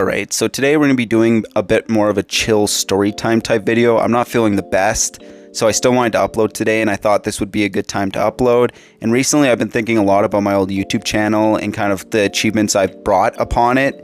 Alright, so today we're going to be doing a bit more of a chill story time type video. I'm not feeling the best, so I still wanted to upload today, and I thought this would be a good time to upload. And recently I've been thinking a lot about my old YouTube channel and kind of the achievements I've brought upon it,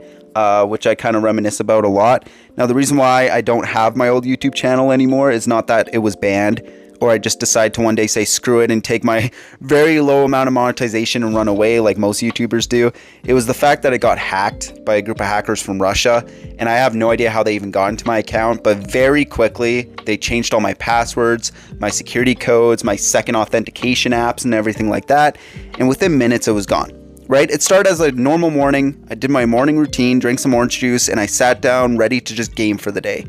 which I kind of reminisce about a lot. Now, the reason why I don't have my old YouTube channel anymore is not that it was banned, or I just decide to one day say screw it and take my very low amount of monetization and run away like most YouTubers do. It was the fact that it got hacked by a group of hackers from Russia, and I have no idea how they even got into my account, but very quickly they changed all my passwords, my security codes, my second authentication apps and everything like that, and within minutes it was gone. Right? It started as a normal morning. I did my morning routine, drank some orange juice, and I sat down ready to just game for the day.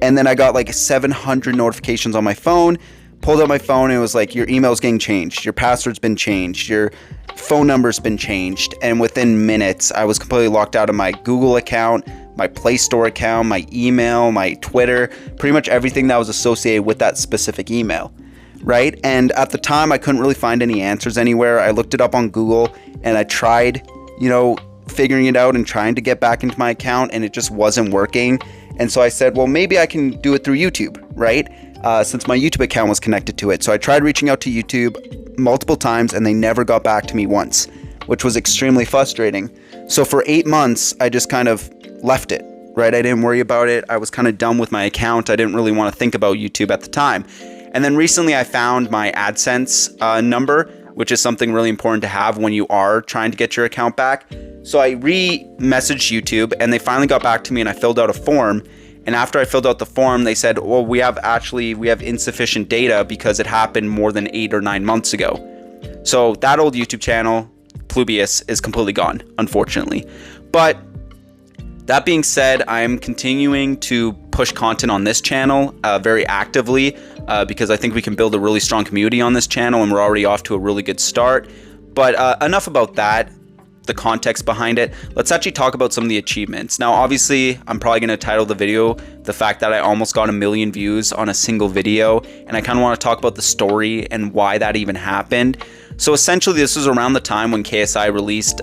And then I got like 700 notifications on my phone. Pulled out my phone and it was like, your email's getting changed, your password's been changed, your phone number's been changed. And within minutes, I was completely locked out of my Google account, my Play Store account, my email, my Twitter, pretty much everything that was associated with that specific email, right? And at the time, I couldn't really find any answers anywhere. I looked it up on Google and I tried, figuring it out and trying to get back into my account, and it just wasn't working. And so I said, well, maybe I can do it through YouTube, right? Since my YouTube account was connected to it. So I tried reaching out to YouTube multiple times and they never got back to me once, which was extremely frustrating. So for 8 months, I just kind of left it, right? I didn't worry about it. I was kind of done with my account. I didn't really want to think about YouTube at the time. And then recently I found my AdSense number, which is something really important to have when you are trying to get your account back. So I messaged YouTube and they finally got back to me and I filled out a form. And after I filled out the form, they said, well, we have insufficient data because it happened more than 8 or 9 months ago. So that old YouTube channel, Plubius, is completely gone, unfortunately. But that being said, I'm continuing to push content on this channel very actively because I think we can build a really strong community on this channel, and we're already off to a really good start. But enough about that. The context behind it. Let's actually talk about some of the achievements. Now, obviously, I'm probably going to title the video the fact that I almost got 1 million views on a single video, and I kind of want to talk about the story and why that even happened. So essentially, this was around the time when KSI released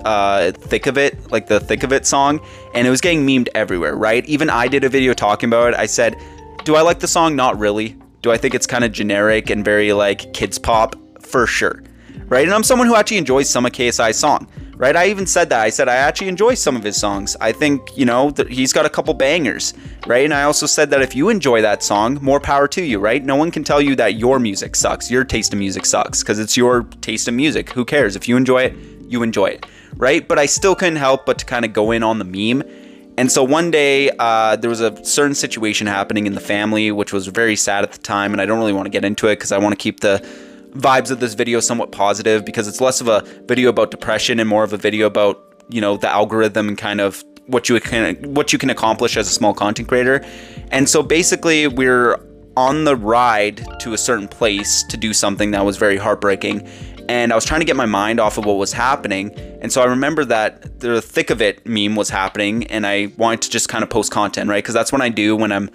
Thick of It, like the Thick of It song, and it was getting memed everywhere, right? Even I did a video talking about it. I said, do I like the song? Not really. Do I think it's kind of generic and very like kids pop? For sure, right? And I'm someone who actually enjoys some of KSI's song. Right, I even said that. I said I actually enjoy some of his songs. I think, he's got a couple bangers, right? And I also said that if you enjoy that song, more power to you, right? No one can tell you that your music sucks, your taste in music sucks, because it's your taste in music. Who cares? If you enjoy it, you enjoy it, right? But I still couldn't help but to kind of go in on the meme. And so one day, there was a certain situation happening in the family, which was very sad at the time, and I don't really want to get into it because I want to keep the vibes of this video somewhat positive, because it's less of a video about depression and more of a video about the algorithm and kind of what you can accomplish as a small content creator. And so basically we're on the ride to a certain place to do something that was very heartbreaking, and I was trying to get my mind off of what was happening. And so I remember that the Thick of It meme was happening, and I wanted to just kind of post content, right? Because that's what I do when I'm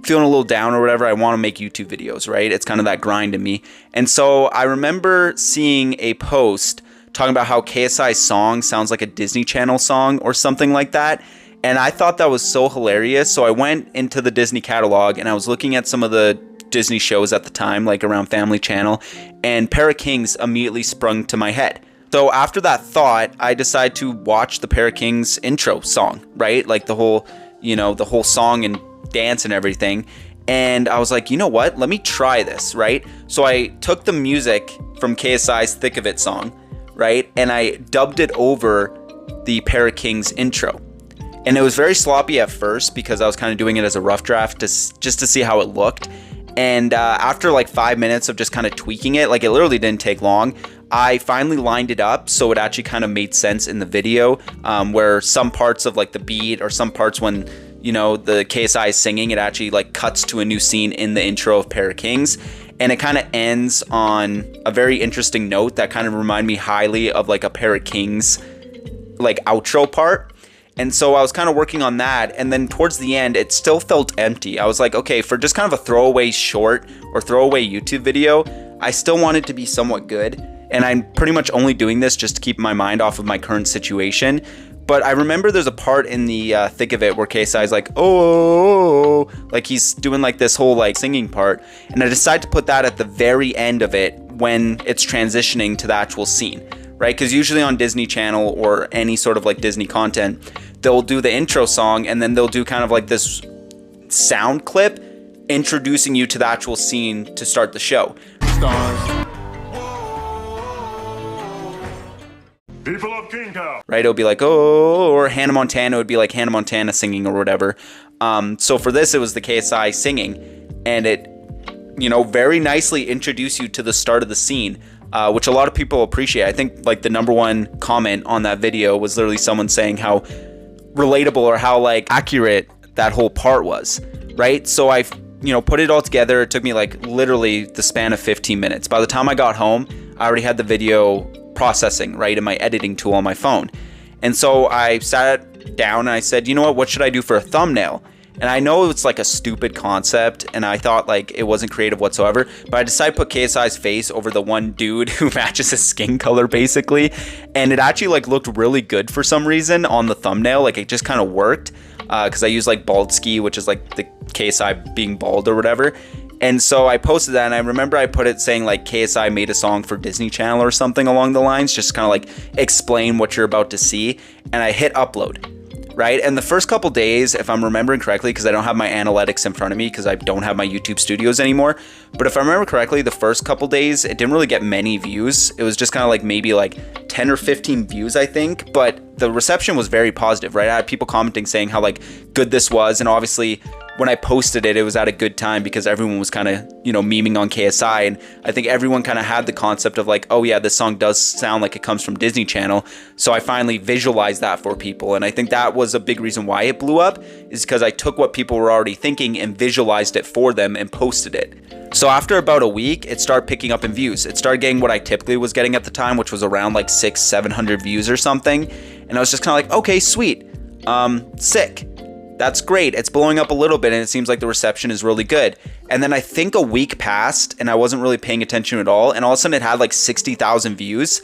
feeling a little down or whatever. I want to make YouTube videos, right? It's kind of that grind in me. And so I remember seeing a post talking about how KSI's song sounds like a Disney Channel song or something like that. And I thought that was so hilarious. So I went into the Disney catalog and I was looking at some of the Disney shows at the time, like around Family Channel, and Pair of Kings immediately sprung to my head. So after that thought, I decided to watch the Pair of Kings intro song, right? Like the whole song and dance and everything. And I was like, you know what? Let me try this, right? So I took the music from KSI's Thick of It song, right? And I dubbed it over the Pair of Kings intro. And it was very sloppy at first because I was kind of doing it as a rough draft just to see how it looked. And after like 5 minutes of just kind of tweaking it, like it literally didn't take long, I finally lined it up so it actually kind of made sense in the video, where some parts of like the beat or some parts when the KSI is singing, it actually like cuts to a new scene in the intro of Pair of Kings, and it kind of ends on a very interesting note that kind of reminded me highly of like a Pair of Kings like outro part. And so I was kind of working on that, and then towards the end it still felt empty. I was like, okay, for just kind of a throwaway short or throwaway YouTube video, I still want it to be somewhat good. And I'm pretty much only doing this just to keep my mind off of my current situation. But I remember there's a part in the thick of it where KSI is like, oh, like he's doing like this whole like singing part. And I decided to put that at the very end of it when it's transitioning to the actual scene, right? Because usually on Disney Channel or any sort of like Disney content, they'll do the intro song and then they'll do kind of like this sound clip introducing you to the actual scene to start the show. Stars. People of Kingtown. Right, it'll be like, oh, or Hannah Montana would be like Hannah Montana singing or whatever. So for this, it was the KSI singing, and it, you know, very nicely introduced you to the start of the scene, which a lot of people appreciate. I think like the #1 comment on that video was literally someone saying how relatable or how like accurate that whole part was, right? So I, you know, put it all together. It took me like literally the span of 15 minutes. By the time I got home, I already had the video processing, right, in my editing tool on my phone. And so I sat down and I said, you know what should I do for a thumbnail? And I know it's like a stupid concept and I thought like it wasn't creative whatsoever, but I decided to put KSI's face over the one dude who matches his skin color basically, and it actually like looked really good for some reason on the thumbnail. Like it just kind of worked because I use like bald ski, which is like the KSI being bald or whatever. And so I posted that, and I remember I put it saying like KSI made a song for Disney Channel or something along the lines, just kind of like explain what you're about to see. And I hit upload, right? And the first couple days, if I'm remembering correctly, because I don't have my analytics in front of me because I don't have my YouTube studios anymore, but if I remember correctly, the first couple days, it didn't really get many views. It was just kind of like maybe like 10 or 15 views, I think, but the reception was very positive, right? I had people commenting saying how like good this was, and obviously when I posted it, it was at a good time because everyone was kind of, you know, memeing on KSI. And I think everyone kind of had the concept of like, oh yeah, this song does sound like it comes from Disney Channel. So I finally visualized that for people. And I think that was a big reason why it blew up, is because I took what people were already thinking and visualized it for them and posted it. So after about a week, it started picking up in views. It started getting what I typically was getting at the time, which was around like 600-700 views or something. And I was just kind of like, okay, sweet. Sick. That's great. It's blowing up a little bit and it seems like the reception is really good. And then I think a week passed and I wasn't really paying attention at all. And all of a sudden it had like 60,000 views,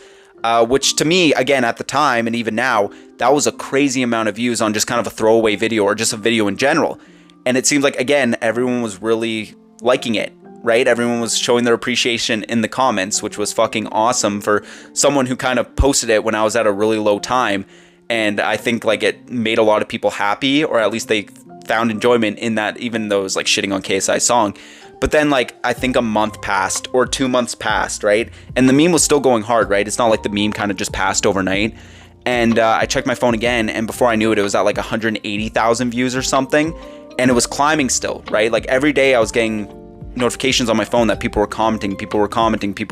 which to me, again, at the time and even now, that was a crazy amount of views on just kind of a throwaway video or just a video in general. And it seems like, again, everyone was really liking it, right? Everyone was showing their appreciation in the comments, which was fucking awesome for someone who kind of posted it when I was at a really low time. And I think like it made a lot of people happy, or at least they found enjoyment in that, even though it was like shitting on KSI's song. But then like I think a month passed or 2 months passed, right? And the meme was still going hard, right? It's not like the meme kind of just passed overnight. And I checked my phone again, and before I knew it, it was at like 180,000 views or something. And it was climbing still, right? Like every day I was getting notifications on my phone that people were commenting, people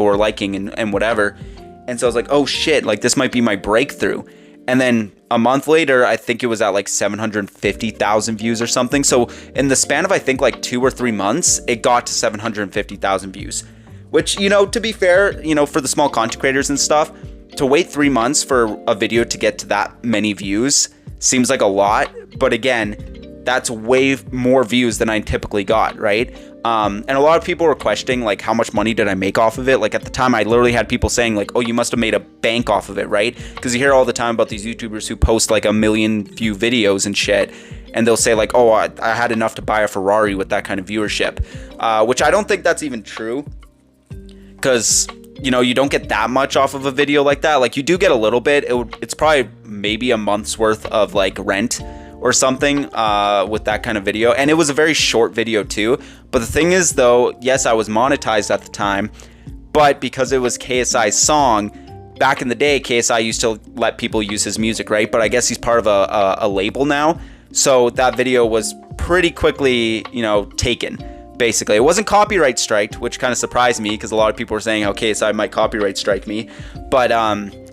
were liking and whatever. And so I was like, oh shit, like this might be my breakthrough. And then a month later, I think it was at like 750,000 views or something. So in the span of, I think like 2 or 3 months, it got to 750,000 views, which, you know, to be fair, you know, for the small content creators and stuff, to wait 3 months for a video to get to that many views seems like a lot. But again, that's way more views than I typically got, right? And a lot of people were questioning like how much money did I make off of it. Like at the time I literally had people saying like, oh, you must have made a bank off of it, right? Because you hear all the time about these YouTubers who post like 1 million view videos and shit, and they'll say like, oh, I had enough to buy a Ferrari with that kind of viewership, which I don't think that's even true, because you know, you don't get that much off of a video like that. Like you do get a little bit. It's probably maybe a month's worth of like rent or something with that kind of video. And it was a very short video too. But the thing is though, yes, I was monetized at the time, but because it was KSI's song, back in the day, KSI used to let people use his music, right? But I guess he's part of a label now. So that video was pretty quickly, you know, taken. Basically, it wasn't copyright striked, which kind of surprised me because a lot of people were saying how KSI might copyright strike me, but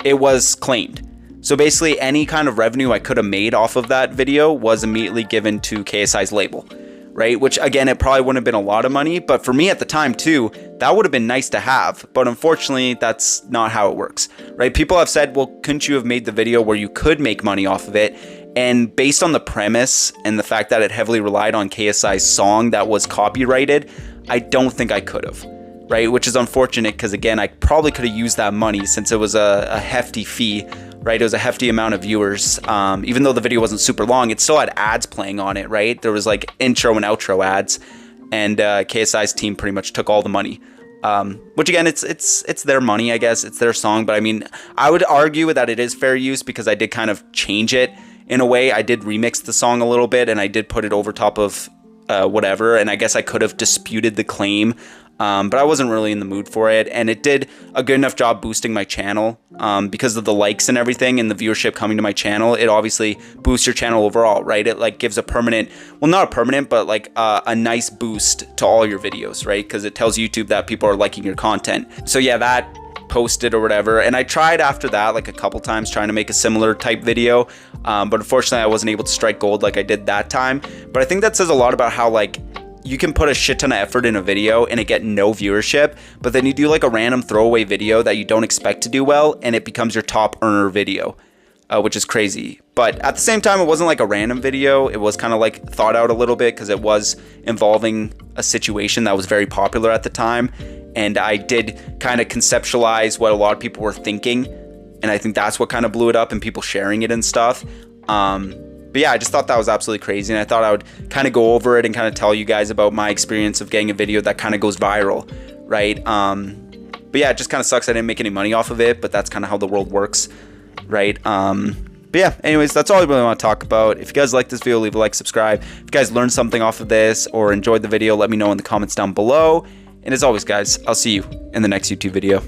it was claimed. So basically any kind of revenue I could have made off of that video was immediately given to KSI's label, right? Which again, it probably wouldn't have been a lot of money, but for me at the time too, that would have been nice to have. But unfortunately, that's not how it works, right? People have said, well, couldn't you have made the video where you could make money off of it? And based on the premise and the fact that it heavily relied on KSI's song that was copyrighted, I don't think I could have, right? Which is unfortunate because, again, I probably could have used that money since it was a hefty fee, right? It was a hefty amount of viewers. Even though the video wasn't super long, it still had ads playing on it, right? There was like intro and outro ads, and KSI's team pretty much took all the money. Which again, it's their money, I guess. It's their song, but I mean, I would argue that it is fair use because I did kind of change it in a way. I did remix the song a little bit, and I did put it over top of whatever, and I guess I could have disputed the claim, but I wasn't really in the mood for it, and it did a good enough job boosting my channel because of the likes and everything and the viewership coming to my channel. It obviously boosts your channel overall, right? It like gives a permanent, well, not a permanent, but like a nice boost to all your videos, right? Because it tells YouTube that people are liking your content. So yeah, that posted or whatever, and I tried after that like a couple times trying to make a similar type video, but unfortunately I wasn't able to strike gold like I did that time. But I think that says a lot about how like you can put a shit ton of effort in a video and it get no viewership, but then you do like a random throwaway video that you don't expect to do well and it becomes your top earner video, which is crazy. But at the same time, it wasn't like a random video. It was kind of like thought out a little bit because it was involving a situation that was very popular at the time, and I did kind of conceptualize what a lot of people were thinking, and I think that's what kind of blew it up and people sharing it and stuff. But yeah, I just thought that was absolutely crazy, and I thought I would kind of go over it and kind of tell you guys about my experience of getting a video that kind of goes viral, right? But yeah, it just kind of sucks I didn't make any money off of it, but that's kind of how the world works, right? But yeah, anyways, that's all I really want to talk about. If you guys like this video, leave a like, subscribe. If you guys learned something off of this or enjoyed the video, let me know in the comments down below. And as always, guys, I'll see you in the next YouTube video.